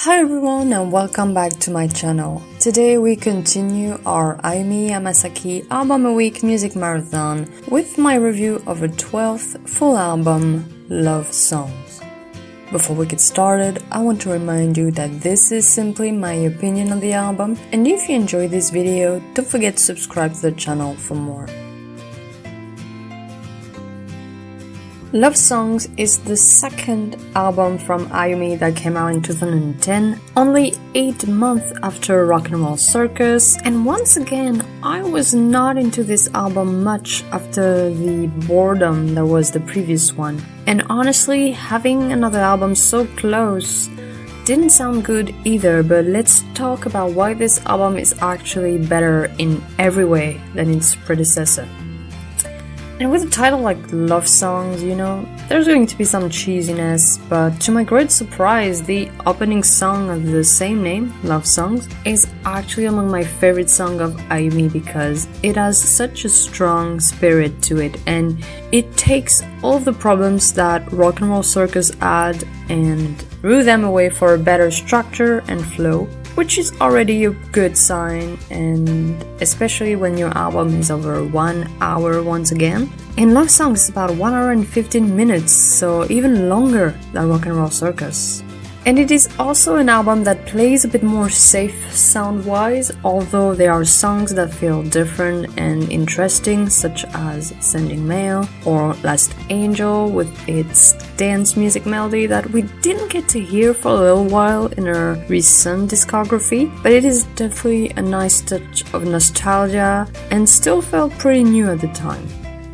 Hi everyone and welcome back to my channel. Today we continue our Ayumi Hamasaki Album a Week music marathon with my review of her 12th full album, Love Songs. Before we get started, I want to remind you that this is simply my opinion on the album, and if you enjoyed this video, don't forget to subscribe to the channel for more. Love Songs is the second album from Ayumi that came out in 2010, only 8 months after Rock'n'Roll Circus, and once again, I was not into this album much after the boredom that was the previous one. And honestly, having another album so close didn't sound good either, but let's talk about why this album is actually better in every way than its predecessor. And with a title like Love Songs, there's going to be some cheesiness, but to my great surprise, the opening song of the same name, Love Songs, is actually among my favorite songs of Ayumi because it has such a strong spirit to it, and it takes all of the problems that Rock'n'Roll Circus had and threw them away for a better structure and flow, which is already a good sign, and especially when your album is over 1 hour once again. And Love Songs is about 1 hour and 15 minutes, so even longer than Rock'n'Roll Circus. And it is also an album that plays a bit more safe sound-wise, although there are songs that feel different and interesting, such as Sending Mail or Last Angel with its dance music melody that we didn't get to hear for a little while in her recent discography, but it is definitely a nice touch of nostalgia and still felt pretty new at the time.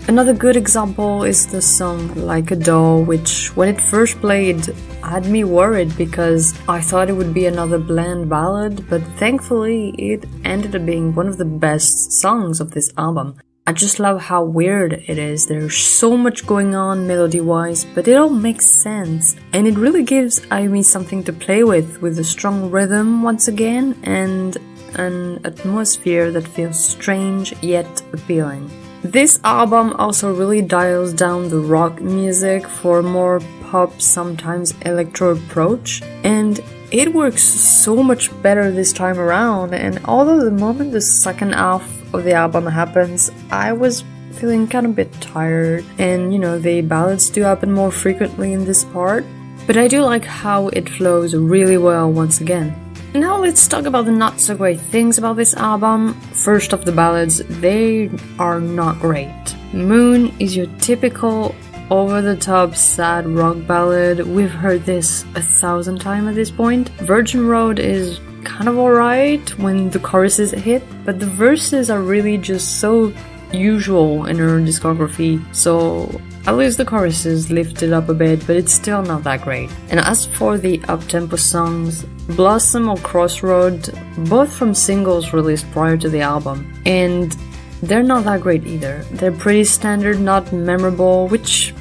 Another good example is the song Like a Doll, which when it first played had me worried because I thought it would be another bland ballad, but thankfully it ended up being one of the best songs of this album. I just love how weird it is. There's so much going on melody-wise, but it all makes sense, and it really gives Ayumi something to play with a strong rhythm once again and an atmosphere that feels strange yet appealing. This album also really dials down the rock music for a more pop, sometimes electro approach, and it works so much better this time around. And although the moment the second half of the album happens, I was feeling kind of a bit tired, and the ballads do happen more frequently in this part, but I do like how it flows really well once again. Now let's talk about the not so great things about this album. First off, the ballads, they are not great. Moon is your typical over-the-top sad rock ballad. We've heard this 1,000 times at this point. Virgin Road is kind of alright when the choruses hit, but the verses are really just so usual in her discography, so at least the choruses lift it up a bit, but it's still not that great. And as for the up-tempo songs, Blossom or Crossroad, both from singles released prior to the album, and they're not that great either. They're pretty standard, not memorable, which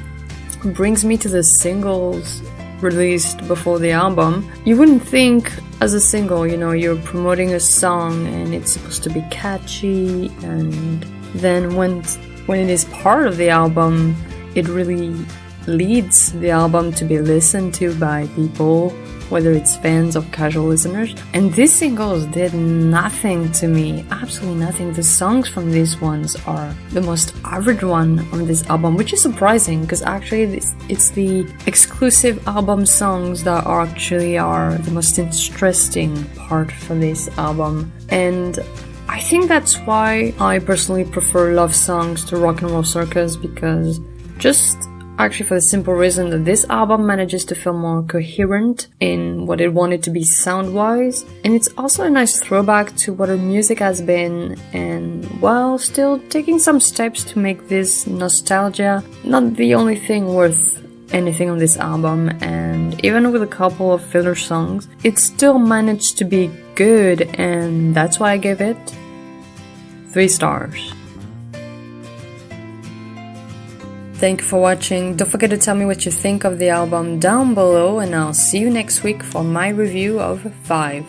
brings me to the singles released before the album. You wouldn't think as a single, you're promoting a song and it's supposed to be catchy, and then when it is part of the album, it really leads the album to be listened to by people, whether it's fans or casual listeners. And these singles did nothing to me, absolutely nothing. The songs from these ones are the most average one on this album, which is surprising because actually it's the exclusive album songs that are the most interesting part for this album. And I think that's why I personally prefer Love Songs to Rock'n'Roll Circus, because just actually for the simple reason that this album manages to feel more coherent in what it wanted to be sound-wise, and it's also a nice throwback to what her music has been, and while still taking some steps to make this nostalgia not the only thing worth anything on this album. And even with a couple of filler songs, it still managed to be good, and that's why I gave it 3 stars. Thank you for watching. Don't forget to tell me what you think of the album down below, and I'll see you next week for my review of 5.